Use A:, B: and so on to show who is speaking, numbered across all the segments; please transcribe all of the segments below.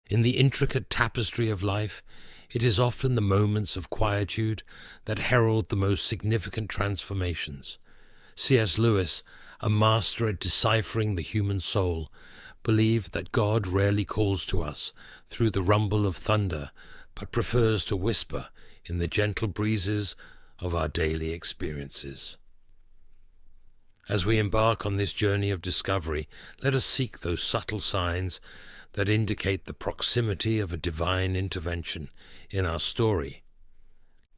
A: In the intricate tapestry of life, it is often the moments of quietude that herald the most significant transformations. C.S. Lewis, a master at deciphering the human soul, believed that God rarely calls to us through the rumble of thunder, but prefers to whisper in the gentle breezes of our daily experiences. As we embark on this journey of discovery, let us seek those subtle signs that indicate the proximity of a divine intervention in our story.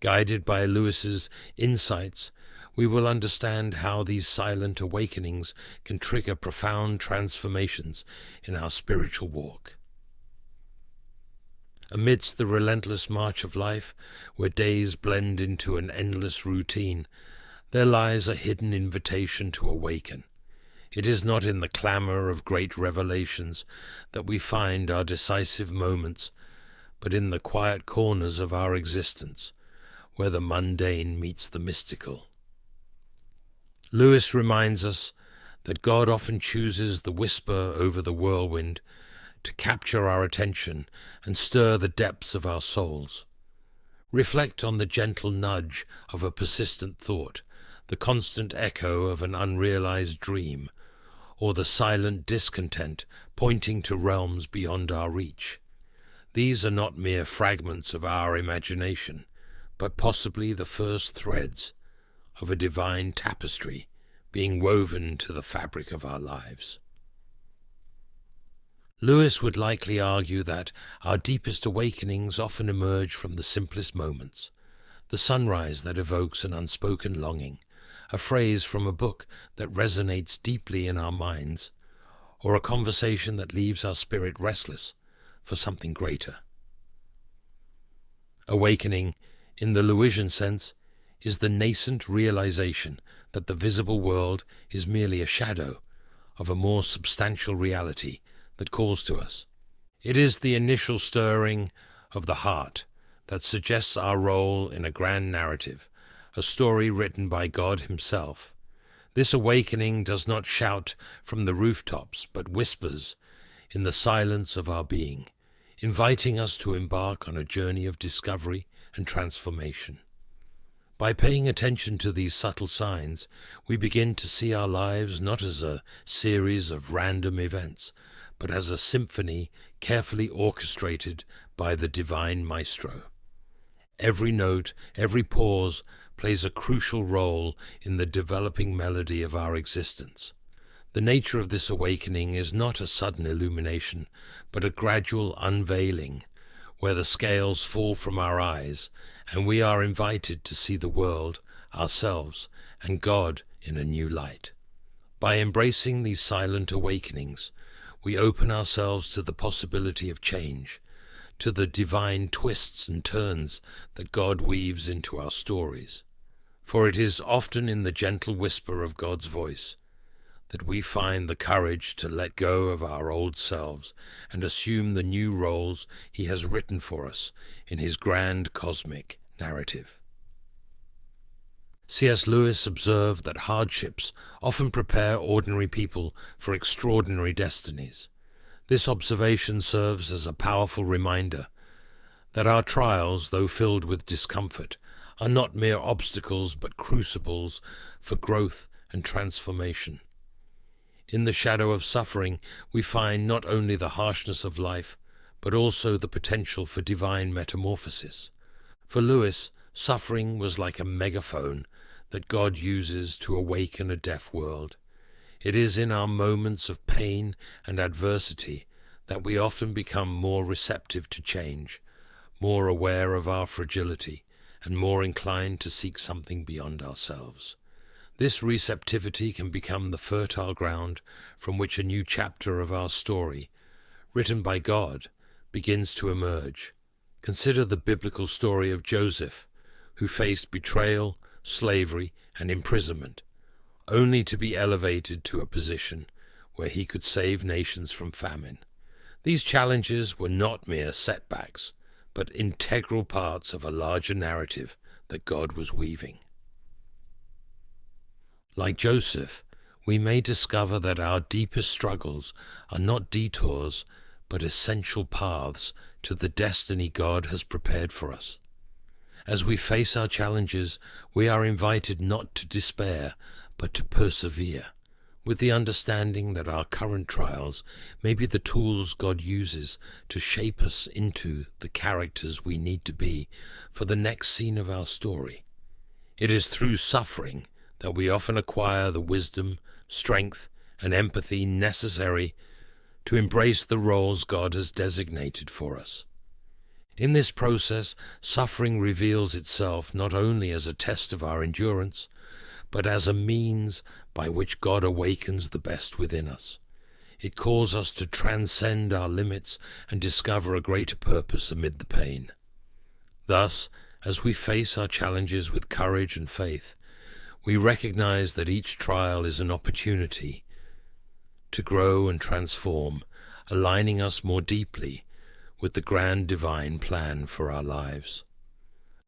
A: Guided by Lewis's insights, we will understand how these silent awakenings can trigger profound transformations in our spiritual walk. Amidst the relentless march of life, where days blend into an endless routine, there lies a hidden invitation to awaken. It is not in the clamor of great revelations that we find our decisive moments, but in the quiet corners of our existence, where the mundane meets the mystical. Lewis reminds us that God often chooses the whisper over the whirlwind to capture our attention and stir the depths of our souls. Reflect on the gentle nudge of a persistent thought, the constant echo of an unrealized dream, or the silent discontent pointing to realms beyond our reach. These are not mere fragments of our imagination, but possibly the first threads of a divine tapestry being woven to the fabric of our lives. Lewis would likely argue that our deepest awakenings often emerge from the simplest moments: the sunrise that evokes an unspoken longing, a phrase from a book that resonates deeply in our minds, or a conversation that leaves our spirit restless for something greater. Awakening, in the Lewisian sense, is the nascent realization that the visible world is merely a shadow of a more substantial reality that calls to us. It is the initial stirring of the heart that suggests our role in a grand narrative, a story written by God himself. This awakening does not shout from the rooftops, but whispers in the silence of our being, inviting us to embark on a journey of discovery and transformation. By paying attention to these subtle signs, we begin to see our lives not as a series of random events, but as a symphony carefully orchestrated by the divine maestro. Every note, every pause plays a crucial role in the developing melody of our existence. The nature of this awakening is not a sudden illumination, but a gradual unveiling, where the scales fall from our eyes, and we are invited to see the world, ourselves, and God in a new light. By embracing these silent awakenings, we open ourselves to the possibility of change, to the divine twists and turns that God weaves into our stories. For it is often in the gentle whisper of God's voice that we find the courage to let go of our old selves and assume the new roles he has written for us in his grand cosmic narrative. C.S. Lewis observed that hardships often prepare ordinary people for extraordinary destinies. This observation serves as a powerful reminder that our trials, though filled with discomfort, are not mere obstacles but crucibles for growth and transformation. In the shadow of suffering, we find not only the harshness of life, but also the potential for divine metamorphosis. For Lewis, suffering was like a megaphone that God uses to awaken a deaf world. It is in our moments of pain and adversity that we often become more receptive to change, more aware of our fragility, and more inclined to seek something beyond ourselves. This receptivity can become the fertile ground from which a new chapter of our story, written by God, begins to emerge. Consider the biblical story of Joseph, who faced betrayal, slavery, and imprisonment, only to be elevated to a position where he could save nations from famine. These challenges were not mere setbacks, but integral parts of a larger narrative that God was weaving. Like Joseph, we may discover that our deepest struggles are not detours, but essential paths to the destiny God has prepared for us. As we face our challenges, we are invited not to despair, but to persevere, with the understanding that our current trials may be the tools God uses to shape us into the characters we need to be for the next scene of our story. It is through suffering that we often acquire the wisdom, strength, and empathy necessary to embrace the roles God has designated for us. In this process, suffering reveals itself not only as a test of our endurance, but as a means by which God awakens the best within us. It calls us to transcend our limits and discover a greater purpose amid the pain. Thus, as we face our challenges with courage and faith, we recognize that each trial is an opportunity to grow and transform, aligning us more deeply with the grand divine plan for our lives.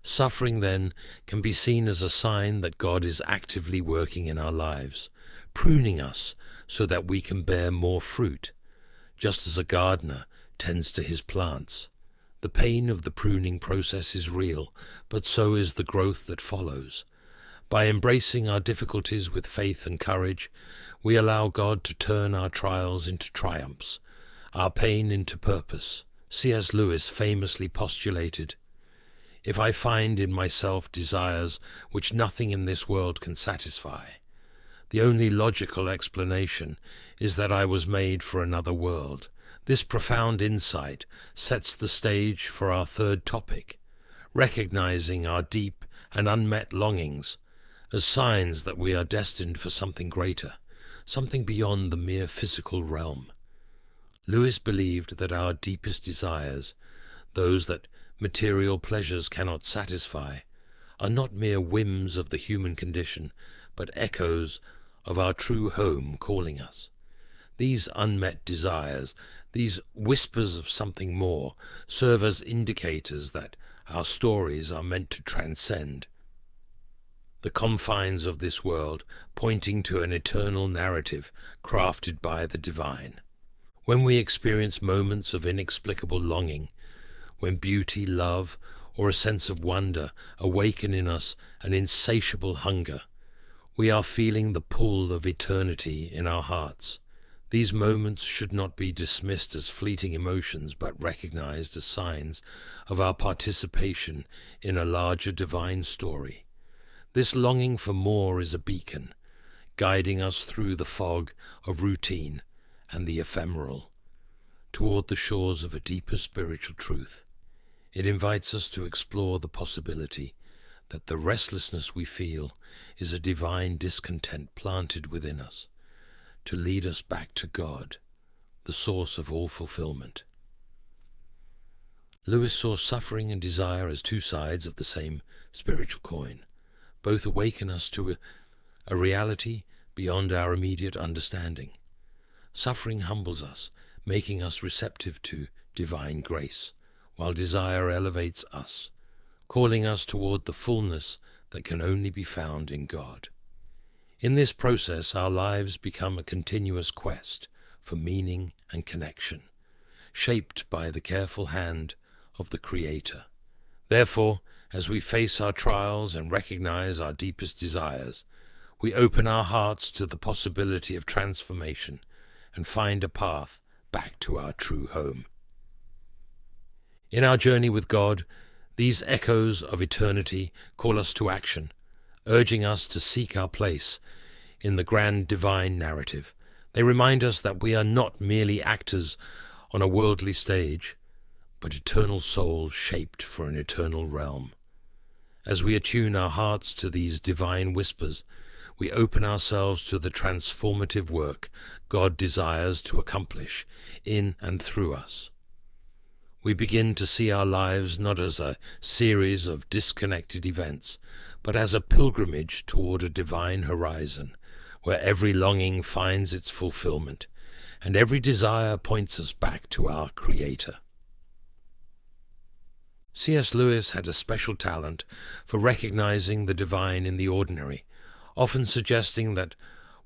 A: Suffering, then, can be seen as a sign that God is actively working in our lives, pruning us so that we can bear more fruit, just as a gardener tends to his plants. The pain of the pruning process is real, but so is the growth that follows. By embracing our difficulties with faith and courage, we allow God to turn our trials into triumphs, our pain into purpose. C.S. Lewis famously postulated, "If I find in myself desires which nothing in this world can satisfy, the only logical explanation is that I was made for another world." This profound insight sets the stage for our third topic, recognizing our deep and unmet longings as signs that we are destined for something greater, something beyond the mere physical realm. Lewis believed that our deepest desires, those that material pleasures cannot satisfy, are not mere whims of the human condition, but echoes of our true home calling us. These unmet desires, these whispers of something more, serve as indicators that our stories are meant to transcend the confines of this world, pointing to an eternal narrative crafted by the divine. When we experience moments of inexplicable longing, when beauty, love, or a sense of wonder awaken in us an insatiable hunger, we are feeling the pull of eternity in our hearts. These moments should not be dismissed as fleeting emotions, but recognized as signs of our participation in a larger divine story. This longing for more is a beacon, guiding us through the fog of routine and the ephemeral, toward the shores of a deeper spiritual truth. It invites us to explore the possibility that the restlessness we feel is a divine discontent planted within us, to lead us back to God, the source of all fulfillment. Lewis saw suffering and desire as two sides of the same spiritual coin. Both awaken us to a reality beyond our immediate understanding. Suffering humbles us, making us receptive to divine grace, while desire elevates us, calling us toward the fullness that can only be found in God. In this process, our lives become a continuous quest for meaning and connection, shaped by the careful hand of the Creator. Therefore, as we face our trials and recognize our deepest desires, we open our hearts to the possibility of transformation and find a path back to our true home. In our journey with God, these echoes of eternity call us to action, urging us to seek our place in the grand divine narrative. They remind us that we are not merely actors on a worldly stage, but eternal souls shaped for an eternal realm. As we attune our hearts to these divine whispers, we open ourselves to the transformative work God desires to accomplish in and through us. We begin to see our lives not as a series of disconnected events, but as a pilgrimage toward a divine horizon, where every longing finds its fulfillment, and every desire points us back to our Creator. C.S. Lewis had a special talent for recognizing the divine in the ordinary, often suggesting that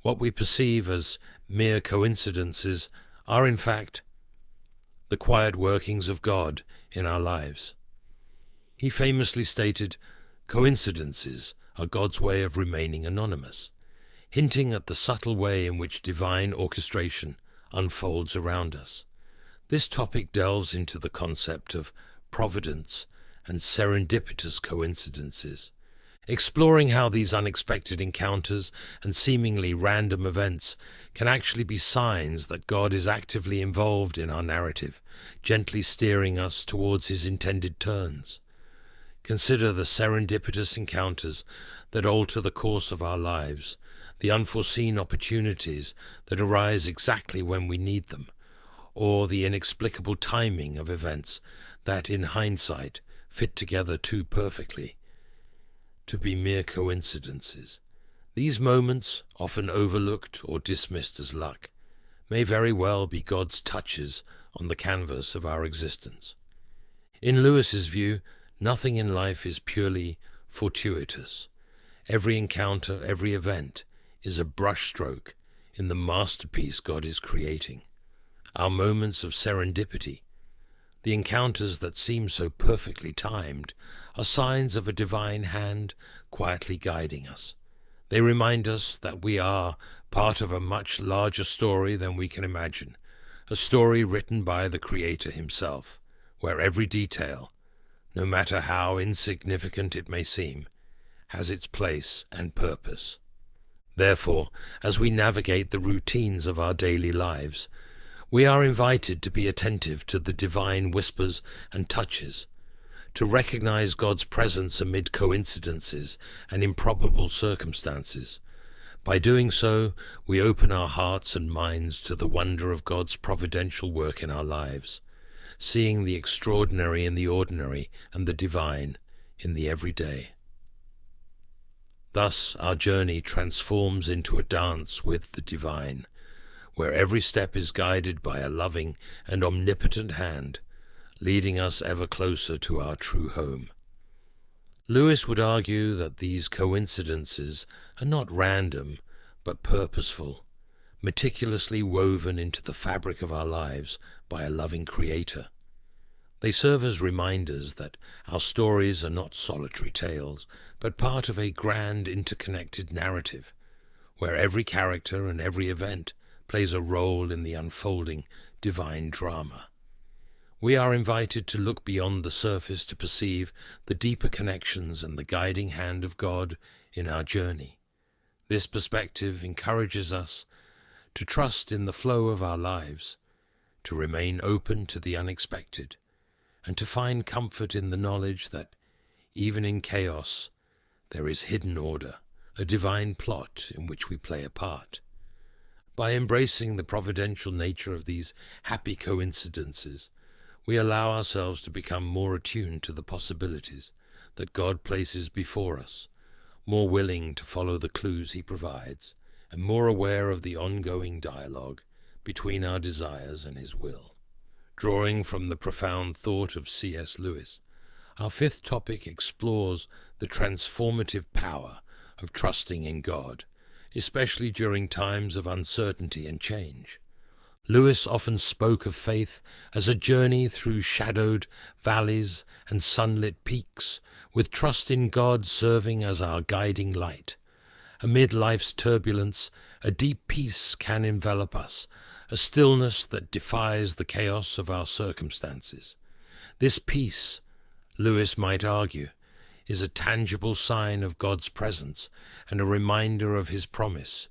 A: what we perceive as mere coincidences are in fact the quiet workings of God in our lives. He famously stated, "Coincidences are God's way of remaining anonymous," hinting at the subtle way in which divine orchestration unfolds around us. This topic delves into the concept of providence and serendipitous coincidences, exploring how these unexpected encounters and seemingly random events can actually be signs that God is actively involved in our narrative, gently steering us towards his intended turns. Consider the serendipitous encounters that alter the course of our lives, the unforeseen opportunities that arise exactly when we need them, or the inexplicable timing of events that, in hindsight, fit together too perfectly to be mere coincidences. These moments, often overlooked or dismissed as luck, may very well be God's touches on the canvas of our existence. In Lewis's view, nothing in life is purely fortuitous. Every encounter, every event, is a brushstroke in the masterpiece God is creating. Our moments of serendipity, the encounters that seem so perfectly timed, are signs of a divine hand quietly guiding us. They remind us that we are part of a much larger story than we can imagine, a story written by the Creator himself, where every detail, no matter how insignificant it may seem, has its place and purpose. Therefore, as we navigate the routines of our daily lives, we are invited to be attentive to the divine whispers and touches, to recognize God's presence amid coincidences and improbable circumstances. By doing so, we open our hearts and minds to the wonder of God's providential work in our lives, seeing the extraordinary in the ordinary and the divine in the everyday. Thus, our journey transforms into a dance with the divine, where every step is guided by a loving and omnipotent hand, leading us ever closer to our true home. Lewis would argue that these coincidences are not random, but purposeful, meticulously woven into the fabric of our lives by a loving Creator. They serve as reminders that our stories are not solitary tales, but part of a grand interconnected narrative, where every character and every event plays a role in the unfolding divine drama. We are invited to look beyond the surface to perceive the deeper connections and the guiding hand of God in our journey. This perspective encourages us to trust in the flow of our lives, to remain open to the unexpected, and to find comfort in the knowledge that, even in chaos, there is hidden order, a divine plot in which we play a part. By embracing the providential nature of these happy coincidences, we allow ourselves to become more attuned to the possibilities that God places before us, more willing to follow the clues he provides, and more aware of the ongoing dialogue between our desires and his will. Drawing from the profound thought of C.S. Lewis, our fifth topic explores the transformative power of trusting in God, especially during times of uncertainty and change. Lewis often spoke of faith as a journey through shadowed valleys and sunlit peaks, with trust in God serving as our guiding light. Amid life's turbulence, a deep peace can envelop us, a stillness that defies the chaos of our circumstances. This peace, Lewis might argue, is a tangible sign of God's presence and a reminder of his promise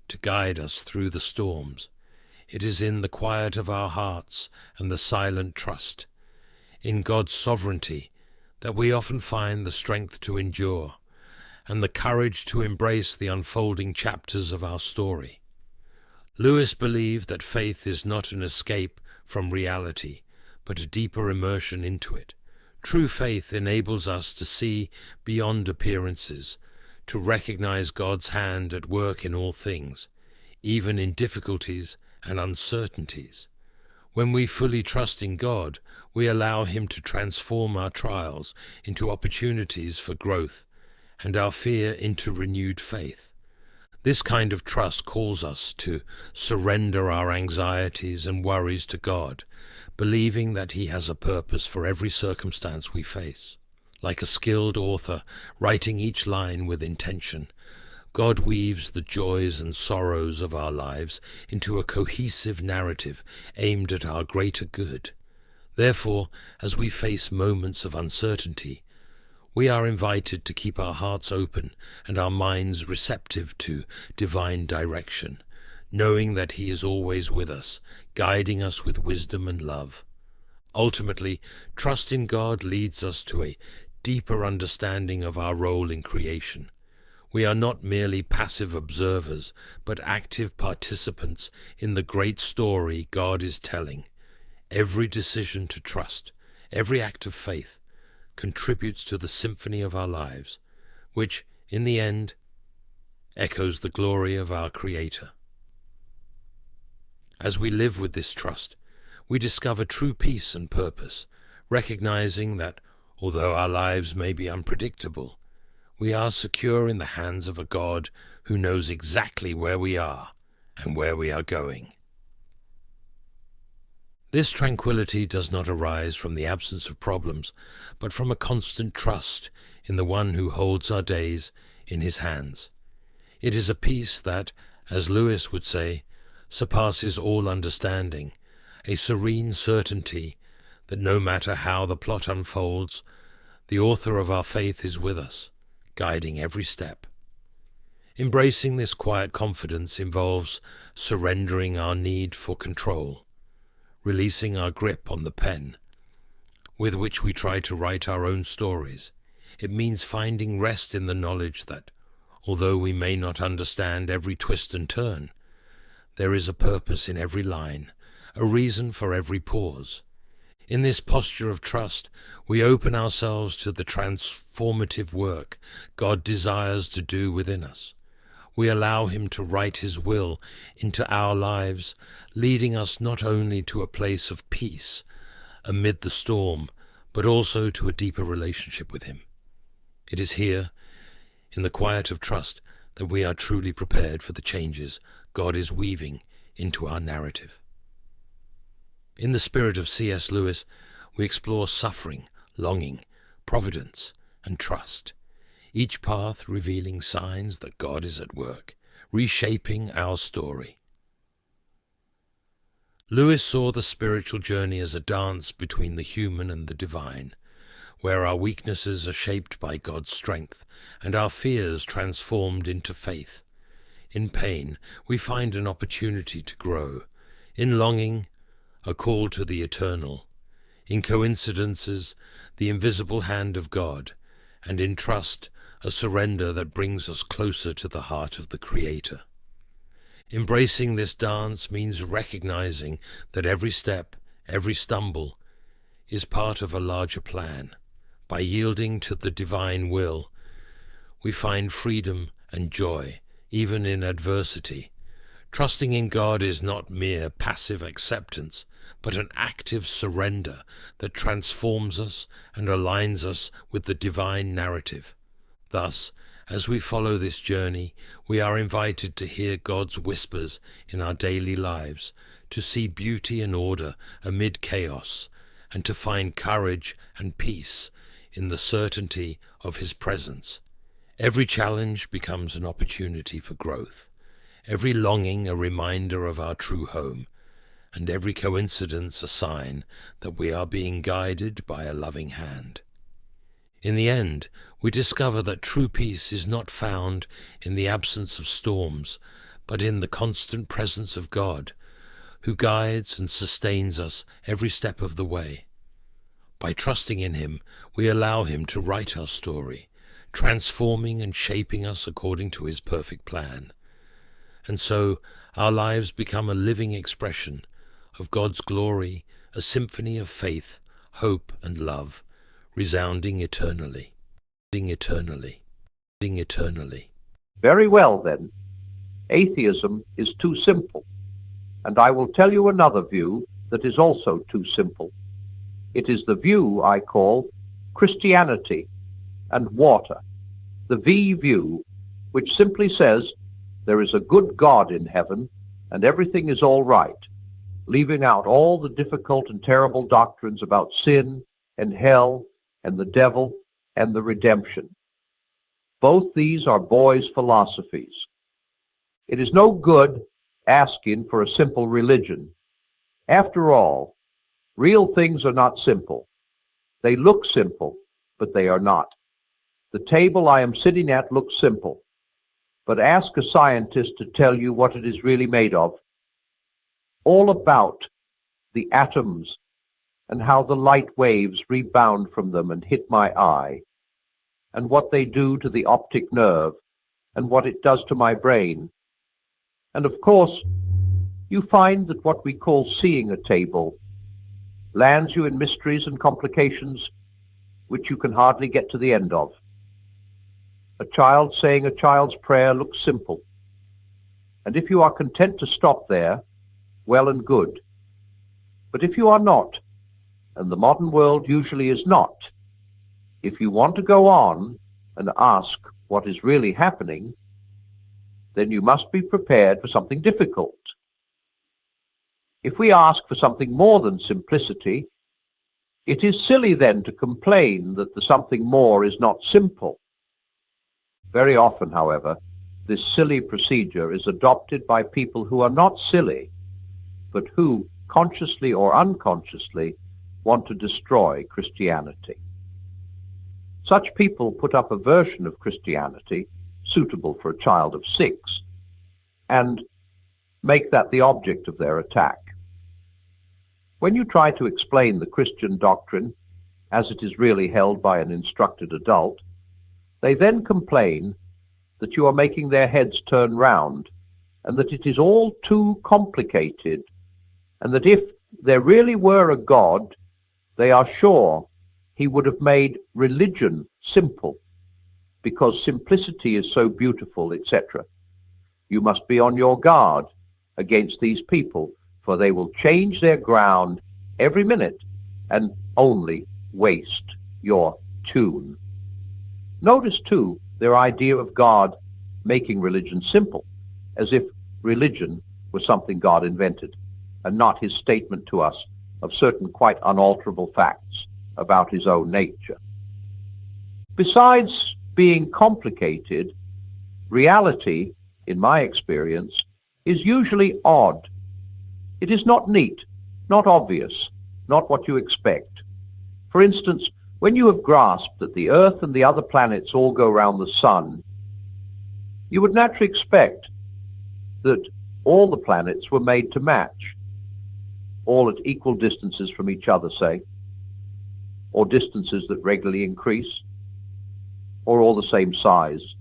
A: to guide us through the storms. It is in the quiet of our hearts and the silent trust in God's sovereignty that we often find the strength to endure and the courage to embrace the unfolding chapters of our story. Lewis believed that faith is not an escape from reality, but a deeper immersion into it. True faith enables us to see beyond appearances, to recognize God's hand at work in all things, even in difficulties and uncertainties. When we fully trust in God, we allow him to transform our trials into opportunities for growth and our fear into renewed faith. This kind of trust calls us to surrender our anxieties and worries to God, believing that He has a purpose for every circumstance we face. Like a skilled author writing each line with intention, God weaves the joys and sorrows of our lives into a cohesive narrative aimed at our greater good. Therefore, as we face moments of uncertainty, we are invited to keep our hearts open and our minds receptive to divine direction, knowing that He is always with us, guiding us with wisdom and love. Ultimately, trust in God leads us to a deeper understanding of our role in creation. We are not merely passive observers, but active participants in the great story God is telling. Every decision to trust, every act of faith, contributes to the symphony of our lives, which, in the end, echoes the glory of our Creator. As we live with this trust, we discover true peace and purpose, recognizing that, although our lives may be unpredictable, we are secure in the hands of a God who knows exactly where we are and where we are going. This tranquility does not arise from the absence of problems, but from a constant trust in the One who holds our days in His hands. It is a peace that, as Lewis would say, surpasses all understanding, a serene certainty that no matter how the plot unfolds, the author of our faith is with us, guiding every step. Embracing this quiet confidence involves surrendering our need for control, releasing our grip on the pen with which we try to write our own stories. It means finding rest in the knowledge that, although we may not understand every twist and turn, there is a purpose in every line, a reason for every pause. In this posture of trust, we open ourselves to the transformative work God desires to do within us. We allow Him to write His will into our lives, leading us not only to a place of peace amid the storm, but also to a deeper relationship with Him. It is here, in the quiet of trust, that we are truly prepared for the changes God is weaving into our narrative. In the spirit of C.S. Lewis, we explore suffering, longing, providence, and trust, each path revealing signs that God is at work, reshaping our story. Lewis saw the spiritual journey as a dance between the human and the divine, where our weaknesses are shaped by God's strength and our fears transformed into faith. In pain, we find an opportunity to grow. In longing, a call to the eternal. In coincidences, the invisible hand of God, and in trust, a surrender that brings us closer to the heart of the Creator. Embracing this dance means recognizing that every step, every stumble, is part of a larger plan. By yielding to the divine will, we find freedom and joy, even in adversity. Trusting in God is not mere passive acceptance, but an active surrender that transforms us and aligns us with the divine narrative. Thus, as we follow this journey, we are invited to hear God's whispers in our daily lives, to see beauty and order amid chaos, and to find courage and peace in the certainty of His presence. Every challenge becomes an opportunity for growth, every longing a reminder of our true home, and every coincidence a sign that we are being guided by a loving hand. In the end, we discover that true peace is not found in the absence of storms, but in the constant presence of God, who guides and sustains us every step of the way. By trusting in Him, we allow Him to write our story, transforming and shaping us according to His perfect plan. And so, our lives become a living expression of God's glory, a symphony of faith, hope, and love, resounding eternally.
B: Very well, then. Atheism is too simple, and I will tell you another view that is also too simple. It is the view I call Christianity and water, the V view, which simply says there is a good God in heaven and everything is all right, leaving out all the difficult and terrible doctrines about sin and hell and the devil and the redemption. Both these are boys' philosophies. It is no good asking for a simple religion. After all, real things are not simple. They look simple, but they are not. The table I am sitting at looks simple, but ask a scientist to tell you what it is really made of. All about the atoms and how the light waves rebound from them and hit my eye, and what they do to the optic nerve, and what it does to my brain. And of course, you find that what we call seeing a table lands you in mysteries and complications which you can hardly get to the end of. A child saying a child's prayer looks simple, and if you are content to stop there, well and good. But if you are not, and the modern world usually is not, if you want to go on and ask what is really happening, then you must be prepared for something difficult. If we ask for something more than simplicity, it is silly then to complain that the something more is not simple. Very often, however, this silly procedure is adopted by people who are not silly, but who, consciously or unconsciously, want to destroy Christianity. Such people put up a version of Christianity suitable for a child of 6 and make that the object of their attack. When you try to explain the Christian doctrine as it is really held by an instructed adult, they then complain that you are making their heads turn round and that it is all too complicated, and that if there really were a God, they are sure he would have made religion simple, because simplicity is so beautiful, etc. You must be on your guard against these people, for they will change their ground every minute and only waste your tune. Notice, too, their idea of God making religion simple, as if religion was something God invented, and not his statement to us of certain quite unalterable facts about his own nature. Besides being complicated, reality, in my experience, is usually odd. It is not neat, not obvious, not what you expect. For instance, when you have grasped that the Earth and the other planets all go round the Sun, you would naturally expect that all the planets were made to match, all at equal distances from each other, say, or distances that regularly increase, or all the same size,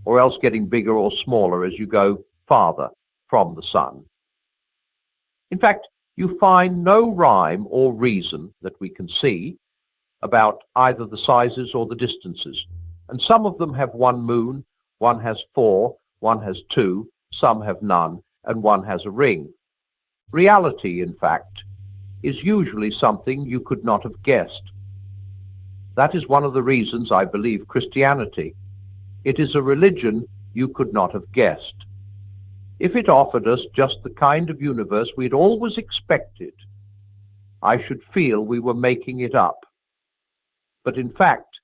B: or else getting bigger or smaller as you go farther from the Sun. In fact, you find no rhyme or reason that we can see about either the sizes or the distances, and some of them have one moon, one has 4, one has 2, some have none, and one has a ring. Reality, in fact, is usually something you could not have guessed. That is one of the reasons I believe Christianity. It is a religion you could not have guessed. If it offered us just the kind of universe we'd always expected, I should feel we were making it up. But in fact,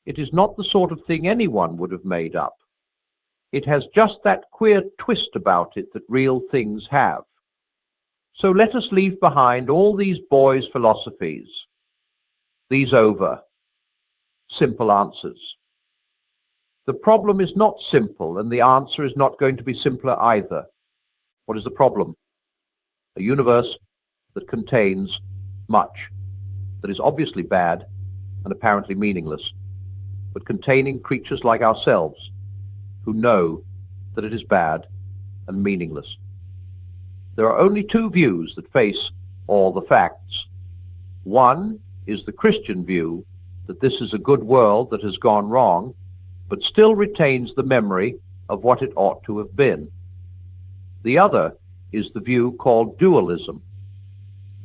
B: it is not the sort of thing anyone would have made up. It has just that queer twist about it that real things have. So let us leave behind all these boys' philosophies, these over simple answers. The problem is not simple, and the answer is not going to be simpler either. What is the problem? A universe that contains much, that is obviously bad and apparently meaningless, but containing creatures like ourselves who know that it is bad and meaningless. There are only two views that face all the facts. One is the Christian view that this is a good world that has gone wrong, but still retains the memory of what it ought to have been. The other is the view called dualism.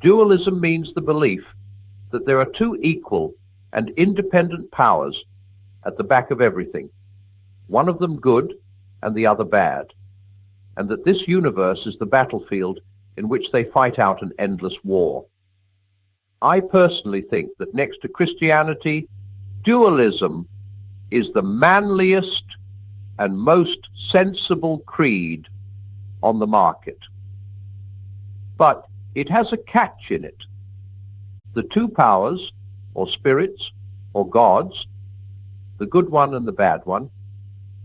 B: Dualism means the belief that there are two equal and independent powers at the back of everything, one of them good and the other bad, and that this universe is the battlefield in which they fight out an endless war. I personally think that next to Christianity, dualism is the manliest and most sensible creed on the market. But it has a catch in it. The two powers, or spirits, or gods, the good one and the bad one,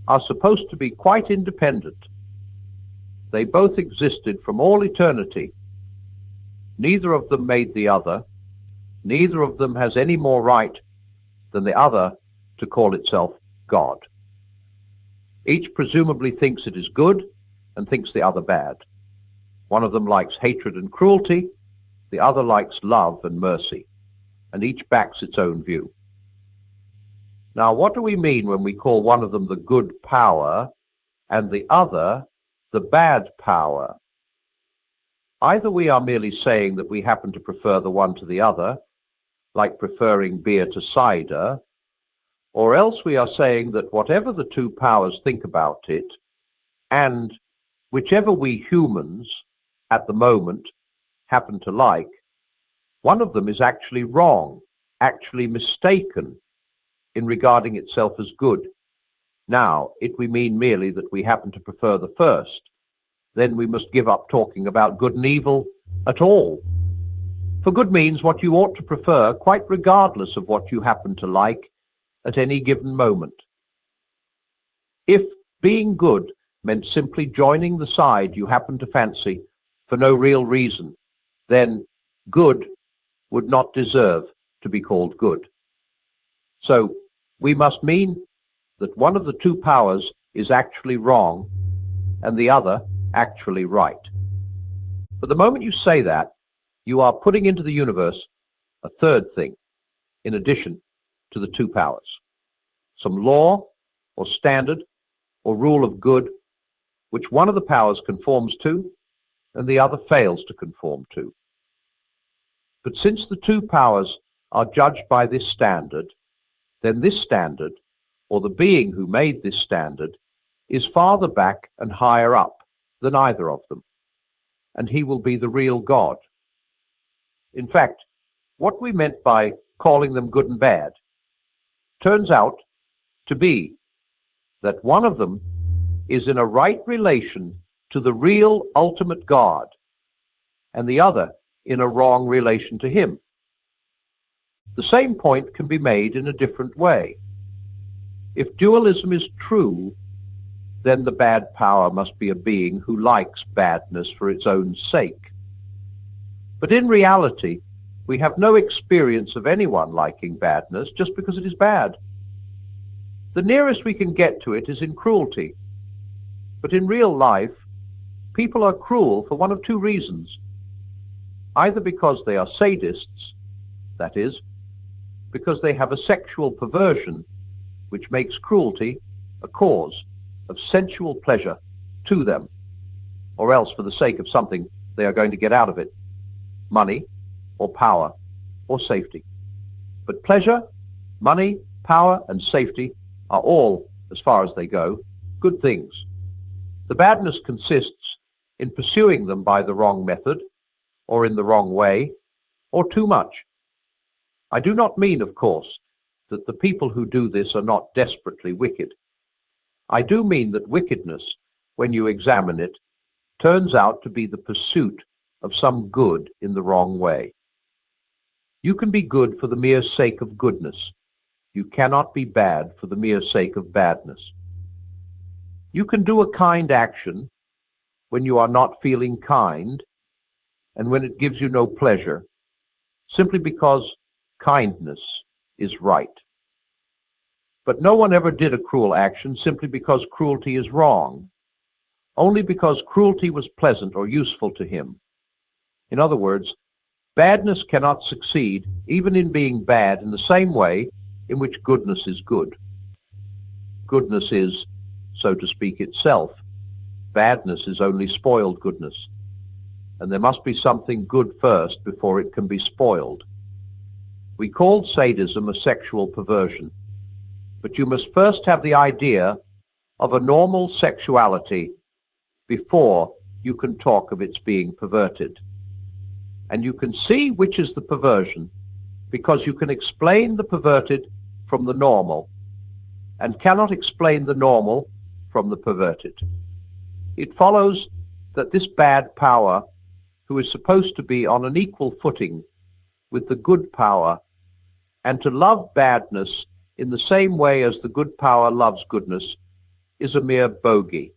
B: are supposed to be quite independent. They both existed from all eternity. Neither of them made the other. Neither of them has any more right than the other to call itself God. Each presumably thinks it is good and thinks the other bad. One of them likes hatred and cruelty, the other likes love and mercy, and each backs its own view. Now, what do we mean when we call one of them the good power and the other the bad power? Either we are merely saying that we happen to prefer the one to the other, like preferring beer to cider, or else we are saying that whatever the two powers think about it, and whichever we humans at the moment happen to like, one of them is actually wrong, actually mistaken in regarding itself as good. Now, if we mean merely that we happen to prefer the first, then we must give up talking about good and evil at all. For good means what you ought to prefer, quite regardless of what you happen to like at any given moment. If being good meant simply joining the side you happen to fancy for no real reason, then good would not deserve to be called good. So we must mean that one of the two powers is actually wrong and the other actually right. But the moment you say that, you are putting into the universe a third thing in addition to the two powers. Some law or standard or rule of good which one of the powers conforms to and the other fails to conform to. But since the two powers are judged by this standard, then this standard, or the being who made this standard, is farther back and higher up than either of them, and he will be the real God. In fact, what we meant by calling them good and bad turns out to be that one of them is in a right relation to the real ultimate God, and the other in a wrong relation to him. The same point can be made in a different way. If dualism is true, then the bad power must be a being who likes badness for its own sake. But in reality, we have no experience of anyone liking badness just because it is bad. The nearest we can get to it is in cruelty. But in real life, people are cruel for one of two reasons. Either because they are sadists, that is, because they have a sexual perversion which makes cruelty a cause of sensual pleasure to them, or else for the sake of something they are going to get out of it, money or power or safety. But pleasure, money, power and safety are all, as far as they go, good things. The badness consists in pursuing them by the wrong method, or in the wrong way, or too much. I do not mean, of course, that the people who do this are not desperately wicked. I do mean that wickedness, when you examine it, turns out to be the pursuit of some good in the wrong way. You can be good for the mere sake of goodness. You cannot be bad for the mere sake of badness. You can do a kind action when you are not feeling kind and when it gives you no pleasure, simply because kindness is right. But no one ever did a cruel action simply because cruelty is wrong, only because cruelty was pleasant or useful to him. In other words, badness cannot succeed even in being bad in the same way in which goodness is good. Goodness is, so to speak, itself. Badness is only spoiled goodness, and there must be something good first before it can be spoiled. We call sadism a sexual perversion, but you must first have the idea of a normal sexuality before you can talk of its being perverted. And you can see which is the perversion because you can explain the perverted from the normal and cannot explain the normal from the perverted. It follows that this bad power, who is supposed to be on an equal footing with the good power and to love badness in the same way as the good power loves goodness, is a mere bogey.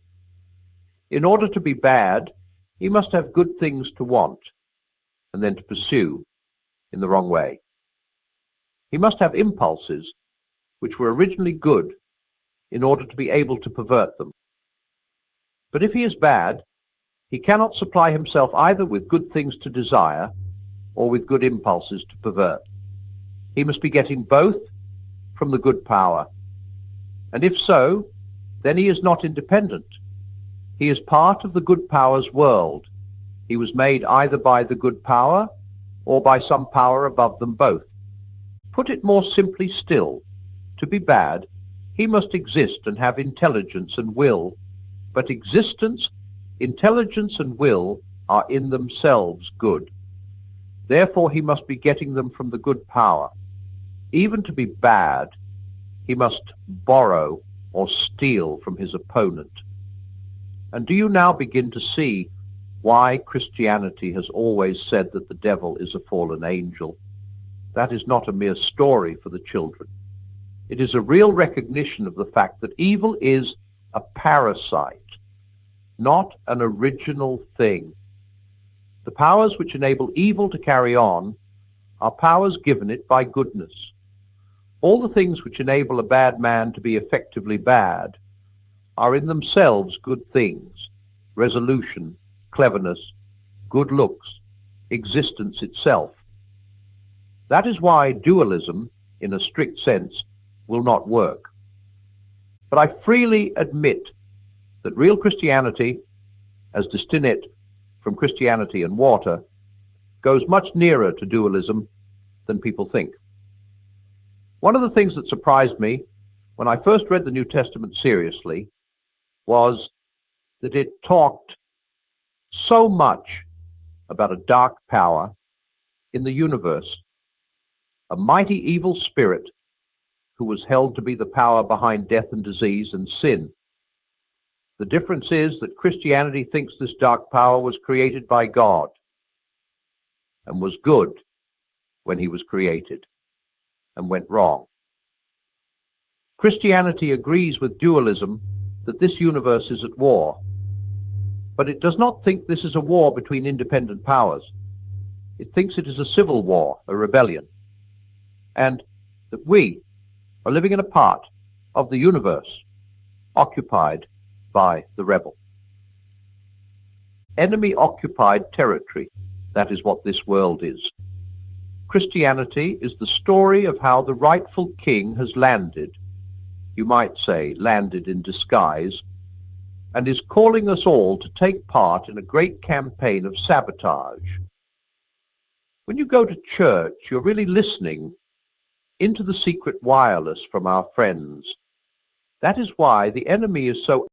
B: In order to be bad, he must have good things to want and then to pursue in the wrong way. He must have impulses which were originally good in order to be able to pervert them. But if he is bad, he cannot supply himself either with good things to desire or with good impulses to pervert. He must be getting both from the good power. And if so, then he is not independent. He is part of the good power's world. He was made either by the good power or by some power above them both. Put it more simply still, to be bad, he must exist and have intelligence and will, but existence, intelligence and will are in themselves good. Therefore he must be getting them from the good power. Even to be bad, he must borrow or steal from his opponent. And do you now begin to see why Christianity has always said that the devil is a fallen angel? That is not a mere story for the children. It is a real recognition of the fact that evil is a parasite, not an original thing. The powers which enable evil to carry on are powers given it by goodness. All the things which enable a bad man to be effectively bad are in themselves good things: resolution, cleverness, good looks, existence itself. That is why dualism, in a strict sense, will not work. But I freely admit that real Christianity, as distinct from Christianity and water, goes much nearer to dualism than people think. One of the things that surprised me when I first read the New Testament seriously was that it talked so much about a dark power in the universe, a mighty evil spirit who was held to be the power behind death and disease and sin. The difference is that Christianity thinks this dark power was created by God and was good when he was created and went wrong. Christianity agrees with dualism that this universe is at war, but it does not think this is a war between independent powers. It thinks it is a civil war, a rebellion, and that we are living in a part of the universe occupied by the rebel. Enemy-occupied territory, that is what this world is. Christianity is the story of how the rightful king has landed, you might say landed in disguise, and is calling us all to take part in a great campaign of sabotage. When you go to church, you're really listening into the secret wireless from our friends. That is why the enemy is so